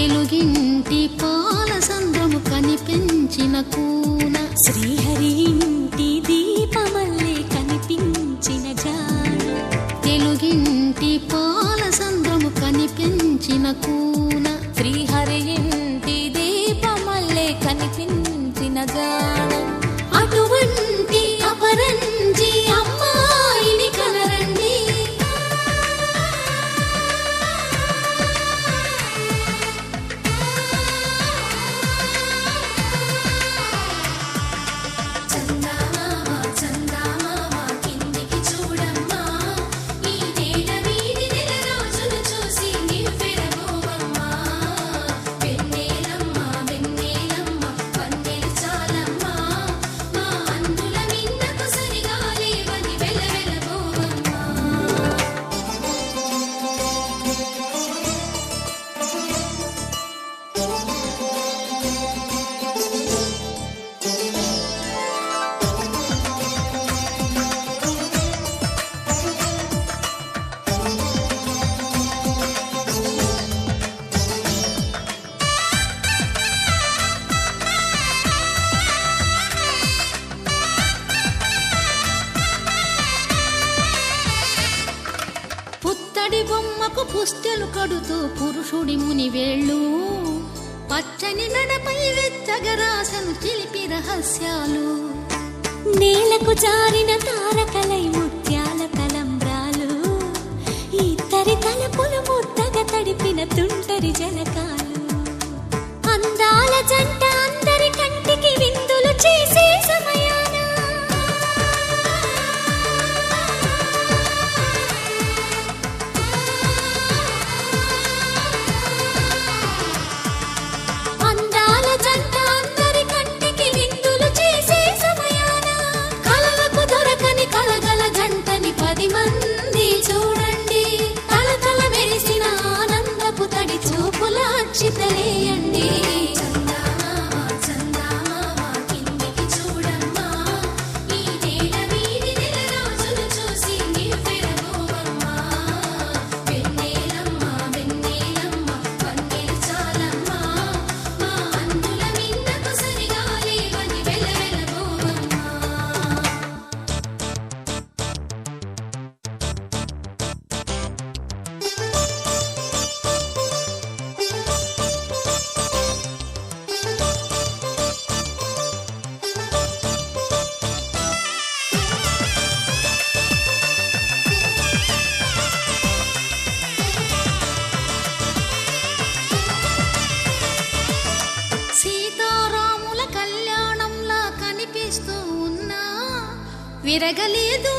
తెలుగింటి పాలసంద్రము కనిపించిన కూన శ్రీహరి ఇంటి దీపమల్లే కనిపించిన జాన తెలుగింటి పాలసంద్రము కనిపించిన కూన శ్రీహరి ఇంటి దీపమల్లే కనిపించిన జాన అటువంటి అపరంజి అమ్మాయిని కనరండి పుత్తడి బొమ్మకు పుస్తెలు కడుతూ పురుషుడి ముని వేళ్ళు పచ్చని మెడపై వెచ్చగరాసను చిలిపి రహస్యాలు నేలకు జారిన తారకలై ముత్యాల తలంబ్రాలు ఇద్దరి తలపులు ముద్దగా తడిపిన తుంటరి జలకాలు అందాల జంట అందరి కంటికి విందులు చేసే సమయాన అందాల జంట అందరి కంటికి విందులు చేసే సమయాన కలలకు దొరకని కలగల జంటని 10 మంది చూడండి తలతల మెరిసిన ఆనందపు తడి చూపుల అక్షితలేయండి సీతారాముల కళ్యాణంలా కనిపిస్తూ ఉన్నా విరగలేదు